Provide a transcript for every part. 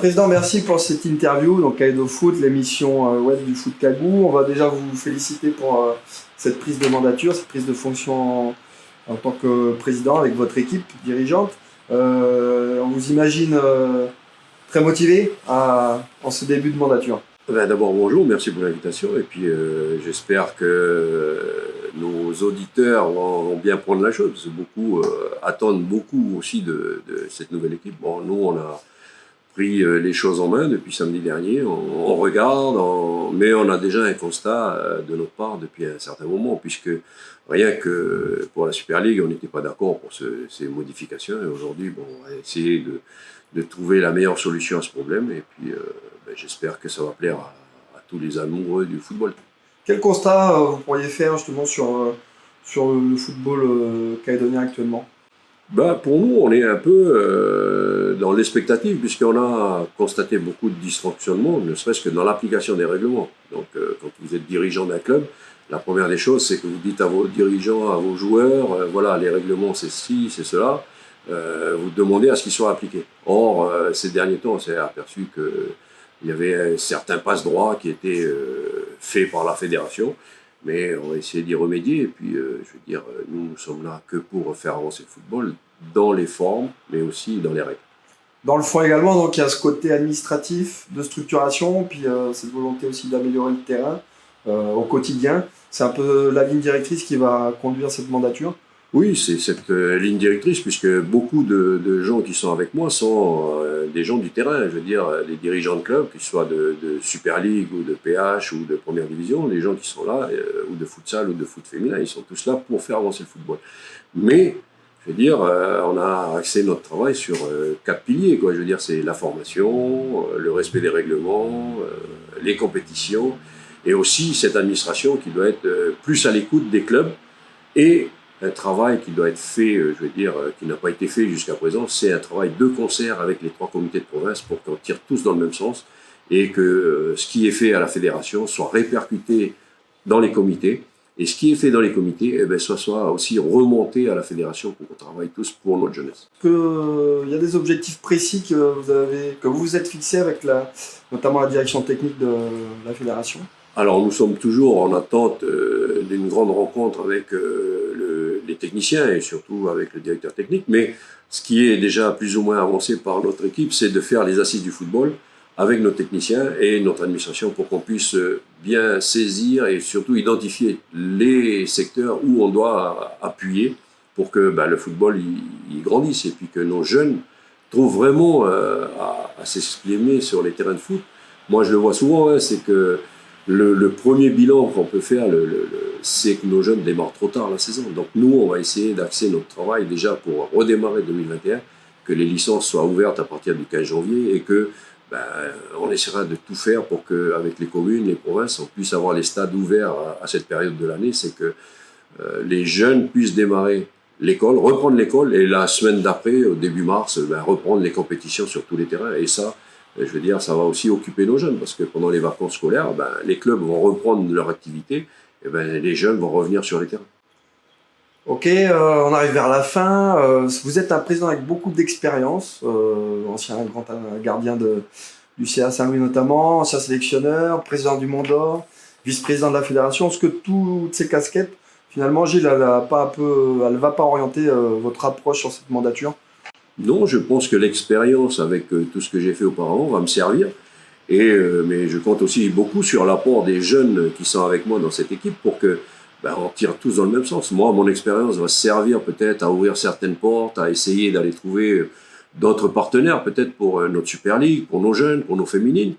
Président, merci pour cette interview. Donc, Kaleido Foot, l'émission web du foot Kagou. On va déjà vous féliciter pour cette prise de mandature, cette prise de fonction en tant que président avec votre équipe dirigeante. On vous imagine très motivé en ce début de mandature. D'abord, bonjour, merci pour l'invitation. Et puis, j'espère que nos auditeurs vont bien prendre la chose, parce que beaucoup attendent beaucoup aussi de cette nouvelle équipe. Bon, nous, on a pris les choses en main depuis samedi dernier. On regarde, mais on a déjà un constat de notre part depuis un certain moment, puisque rien que pour la Super League, on n'était pas d'accord pour ces modifications. Et aujourd'hui, bon, on va essayer de trouver la meilleure solution à ce problème. Et puis, j'espère que ça va plaire à tous les amoureux du football. Quel constat vous pourriez faire justement sur le football calédonien actuellement? Pour nous, on est un peu dans l'expectative, puisqu'on a constaté beaucoup de dysfonctionnements, ne serait-ce que dans l'application des règlements. Donc, quand vous êtes dirigeant d'un club, la première des choses, c'est que vous dites à vos dirigeants, à vos joueurs, voilà, les règlements, c'est ci, c'est cela. Vous demandez à ce qu'ils soient appliqués. Or, ces derniers temps, on s'est aperçu qu'il y avait certains passe-droits qui étaient faits par la fédération. Mais on va essayer d'y remédier. Et puis, je veux dire, nous sommes là que pour faire avancer le football dans les formes, mais aussi dans les règles. Dans le fond également, donc il y a ce côté administratif, de structuration, puis cette volonté aussi d'améliorer le terrain au quotidien. C'est un peu la ligne directrice qui va conduire cette mandature. Oui, c'est cette ligne directrice, puisque beaucoup de gens qui sont avec moi sont des gens du terrain. Je veux dire, les dirigeants de clubs, qu'ils soient de Super League ou de PH ou de Première Division, les gens qui sont là, ou de futsal ou de foot féminin, ils sont tous là pour faire avancer le football. Mais, je veux dire, on a axé notre travail sur 4 piliers, quoi. Je veux dire, c'est la formation, le respect des règlements, les compétitions, et aussi cette administration qui doit être plus à l'écoute des clubs, et un travail qui doit être fait, je veux dire, qui n'a pas été fait jusqu'à présent, c'est un travail de concert avec les 3 comités de province pour qu'on tire tous dans le même sens et que ce qui est fait à la fédération soit répercuté dans les comités et ce qui est fait dans les comités soit aussi remonté à la fédération pour qu'on travaille tous pour notre jeunesse. Il y a des objectifs précis que vous vous êtes fixés avec notamment la direction technique de la fédération? Alors nous sommes toujours en attente d'une grande rencontre avec les techniciens et surtout avec le directeur technique, mais ce qui est déjà plus ou moins avancé par notre équipe, c'est de faire les assises du football avec nos techniciens et notre administration pour qu'on puisse bien saisir et surtout identifier les secteurs où on doit appuyer pour que le football il grandisse et puis que nos jeunes trouvent vraiment à s'exprimer sur les terrains de foot. Moi je le vois souvent, c'est que le premier bilan qu'on peut faire, c'est que nos jeunes démarrent trop tard la saison. Donc nous, on va essayer d'axer notre travail déjà pour redémarrer 2021, que les licences soient ouvertes à partir du 15 janvier et que on essaiera de tout faire pour qu'avec les communes, les provinces, on puisse avoir les stades ouverts à cette période de l'année. C'est que les jeunes puissent démarrer l'école, reprendre l'école et la semaine d'après, au début mars, reprendre les compétitions sur tous les terrains. Et ça, je veux dire, ça va aussi occuper nos jeunes parce que pendant les vacances scolaires, les clubs vont reprendre leur activité et les jeunes vont revenir sur les terrains. Ok, on arrive vers la fin. Vous êtes un président avec beaucoup d'expérience, ancien grand gardien du CA Saint-Louis notamment, ancien sélectionneur, président du Mont d'Or, vice-président de la fédération. Est-ce que toutes ces casquettes, finalement, Gilles, elle ne va pas orienter votre approche sur cette mandature? Non, je pense que l'expérience avec tout ce que j'ai fait auparavant va me servir. Mais je compte aussi beaucoup sur l'apport des jeunes qui sont avec moi dans cette équipe pour que on tire tous dans le même sens. Moi, mon expérience va servir peut-être à ouvrir certaines portes, à essayer d'aller trouver d'autres partenaires, peut-être pour notre Super League, pour nos jeunes, pour nos féminines,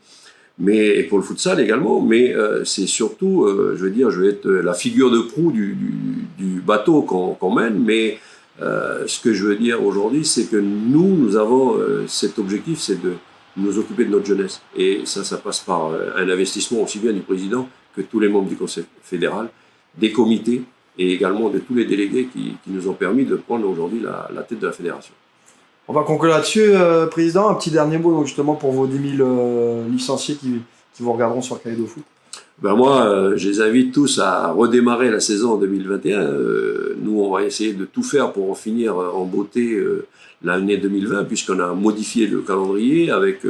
et pour le futsal également. Mais c'est surtout, je vais être la figure de proue du bateau qu'on mène, mais ce que je veux dire aujourd'hui, c'est que nous avons cet objectif, c'est de nous occuper de notre jeunesse. Et ça passe par un investissement aussi bien du président que tous les membres du conseil fédéral, des comités et également de tous les délégués qui nous ont permis de prendre aujourd'hui la tête de la fédération. On va conclure là-dessus, Président. Un petit dernier mot donc, justement pour vos 10 000 licenciés qui vous regarderont sur Kaleido Foot. Moi, je les invite tous à redémarrer la saison en 2021. Nous, on va essayer de tout faire pour en finir en beauté l'année 2020, puisqu'on a modifié le calendrier avec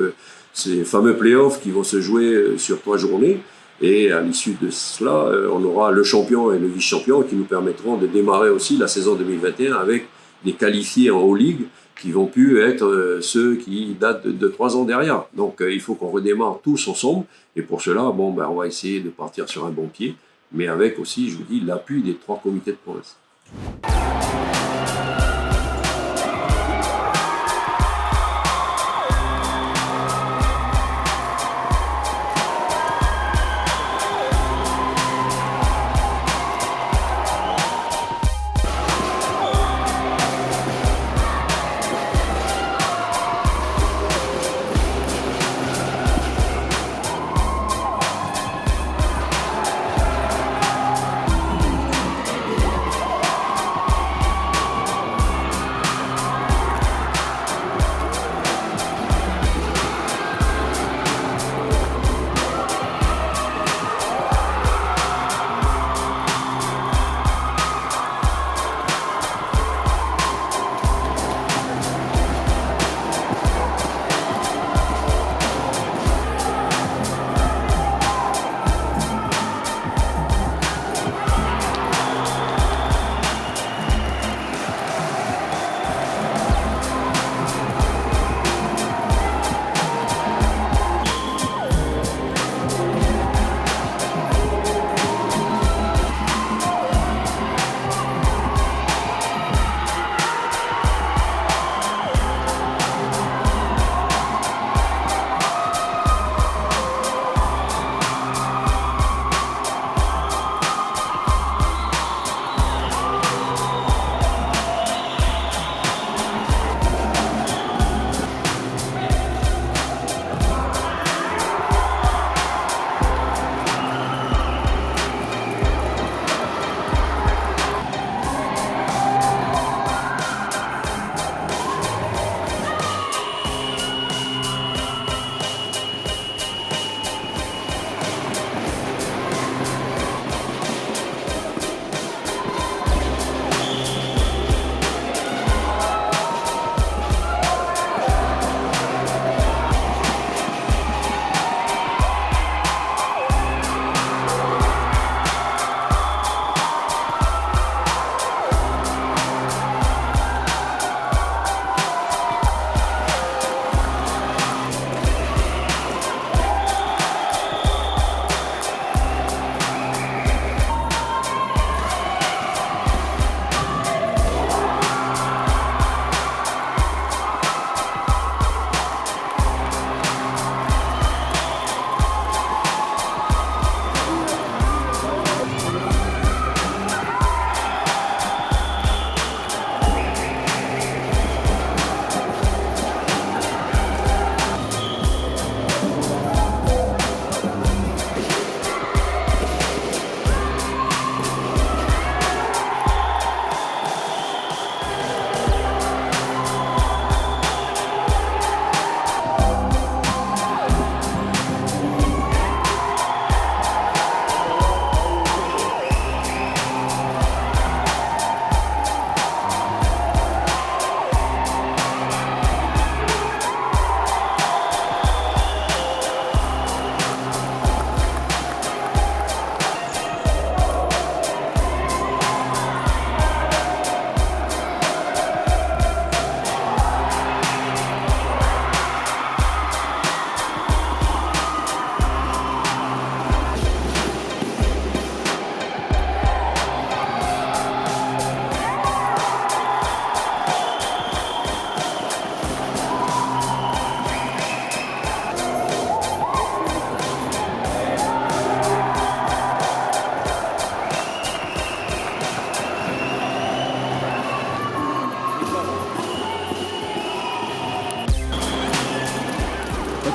ces fameux playoffs qui vont se jouer sur 3 journées. Et à l'issue de cela, on aura le champion et le vice-champion qui nous permettront de démarrer aussi la saison 2021 avec des qualifiés en Haut-Ligue qui vont plus être ceux qui datent de 3 ans derrière. Donc il faut qu'on redémarre tous ensemble. Et pour cela, on va essayer de partir sur un bon pied, mais avec aussi, je vous dis, l'appui des 3 comités de province.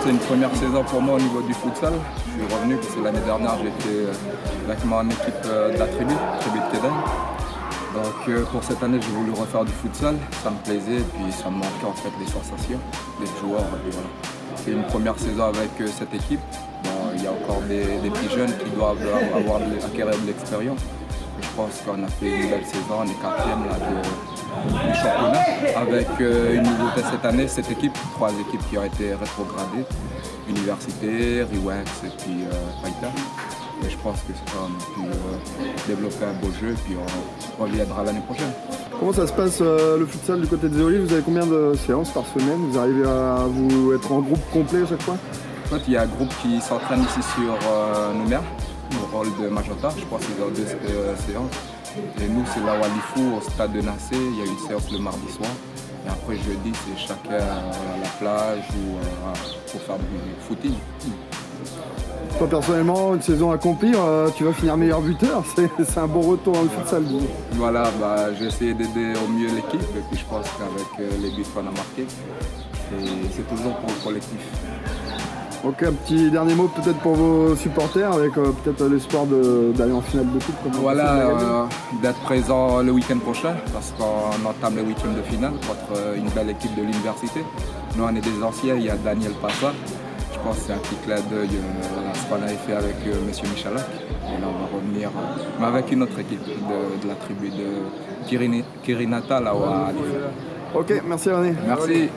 C'est une première saison pour moi au niveau du futsal. Je suis revenu parce que l'année dernière j'étais avec mon équipe de la tribu de Kéden. Donc pour cette année j'ai voulu refaire du futsal, ça me plaisait et puis ça me manquait en fait des sensations, des joueurs. Et voilà. C'est une première saison avec cette équipe. Bon, il y a encore des petits jeunes qui doivent acquérir de l'expérience. Je pense qu'on a fait une belle saison, on est quatrième là, du championnat, avec une nouveauté cette année, 7 équipes, 3 équipes qui ont été rétrogradées, Université, Riwex et puis Païta. Et je pense que ça, on a pu développer un beau jeu et puis on reviendra l'année prochaine. Comment ça se passe le futsal du côté des Éolives? Vous avez combien de séances par semaine? Vous arrivez à vous être en groupe complet à chaque fois? En fait, il y a un groupe qui s'entraîne ici sur Nouméa, au rôle de Magenta, je pense qu'ils ont 2 séances. Et nous, c'est là où à Lifou, au stade de Nassé, il y a une séance le mardi soir. Et après jeudi, c'est chacun à la plage ou pour faire du footing. Toi personnellement, une saison accomplie, tu vas finir meilleur buteur, c'est un bon retour dans le futsal. Voilà, j'ai essayé d'aider au mieux l'équipe et puis je pense qu'avec les buts qu'on a marqués, c'est toujours pour le collectif. Ok, un petit dernier mot peut-être pour vos supporters avec peut-être l'espoir d'aller en finale de coupe. Voilà, d'être présent le week-end prochain parce qu'on entame le 8e de finale contre une belle équipe de l'université. Nous on est des anciens, il y a Daniel Passa. Je pense que c'est un petit clin d'œil à ce qu'on avait fait avec M. Michalak. Et là on va revenir, mais avec une autre équipe de la tribu de Kirinata là à Lifou. Ok, merci René. Merci.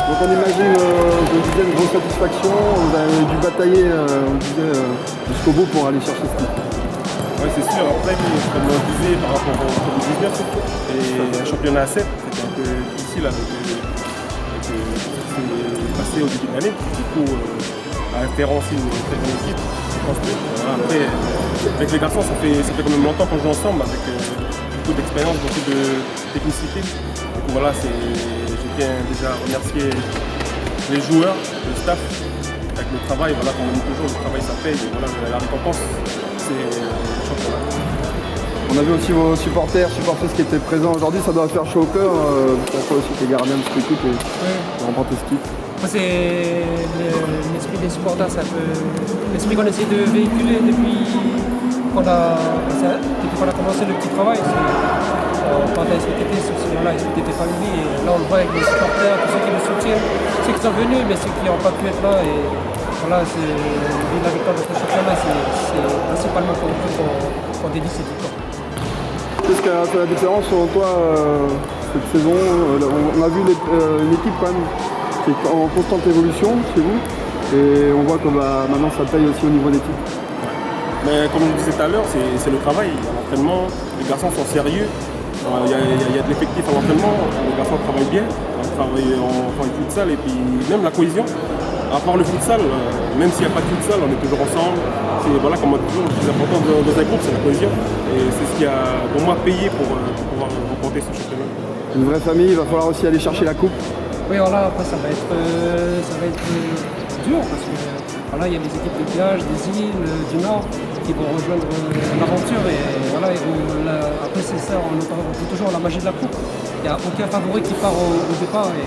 Donc on imagine, je disais, une grosse satisfaction, vous avez dû batailler, on disait, jusqu'au bout pour aller chercher ce titre. Oui, c'est sûr. Après, comme on disait par rapport au Covid-19 et un championnat à 7, c'était un peu difficile avec ce qui s'est passé au début de l'année. Du coup, à référencer une très bonne équipe, je pense que après, avec les garçons, ça fait quand même longtemps qu'on joue ensemble, avec beaucoup d'expérience, beaucoup de technicité. Du coup, voilà, je tiens déjà à remercier les joueurs, le staff, avec le travail. Voilà, comme on dit toujours, le travail ça paye. Et voilà, la récompense, c'est le championnat. On a vu aussi vos supporters qui étaient présents aujourd'hui, ça doit faire chaud au cœur, pour toi aussi t'es gardien de cette équipe et remporter ce titre. Moi, c'est l'esprit des supporters, c'est un peu l'esprit qu'on essaie de véhiculer depuis qu'on a commencé le petit travail. On partait cet été sur ce là cet été famille, et là on le voit avec les supporters, tous ceux qui nous soutiennent, ceux qui sont venus, mais ceux qui n'ont pas pu être là. Et voilà, la victoire de ce championnat, c'est principalement pour qu'on dédie cette victoire. Qu'est-ce qui a fait la différence selon toi cette saison? On a vu une équipe quand même qui est en constante évolution chez vous, et on voit que maintenant ça paye aussi au niveau des titres. Mais comme je le disais tout à l'heure, c'est le travail. À l'entraînement, les garçons sont sérieux. Il y a de l'effectif à l'entraînement, les garçons travaillent bien, on travaille futsal et puis même la cohésion. À part le futsal, même s'il n'y a pas de futsal, on est toujours ensemble. Voilà, comme on dit toujours, le plus important dans un groupe, c'est la cohésion. Et c'est ce qui a pour moi payé pour pouvoir remporter ce championnat. Une vraie famille, il va falloir aussi aller chercher la coupe. Oui, voilà, après ça va être dur parce que voilà, il y a des équipes de village, des îles, du Nord qui vont rejoindre l'aventure, et voilà, après c'est ça, on retrouve toujours la magie de la coupe. Il n'y a aucun favori qui part au départ et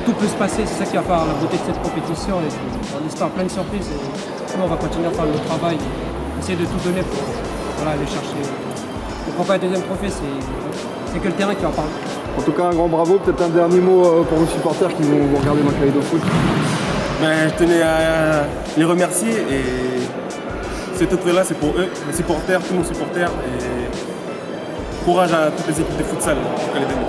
tout peut se passer, c'est ça qui va faire la beauté de cette compétition, et on espère plein de surprises, et nous on va continuer à faire le travail, essayer de tout donner pour aller chercher. Pourquoi pas un deuxième trophée, c'est que le terrain qui en parle. En tout cas, un grand bravo. Peut-être un dernier mot pour vos supporters qui vont regarder Maccabi Foot. Ben, je tenais à les remercier, et ce titre-là, c'est pour eux, les supporters, tous nos supporters, et courage à toutes les équipes de futsal en Calédonie.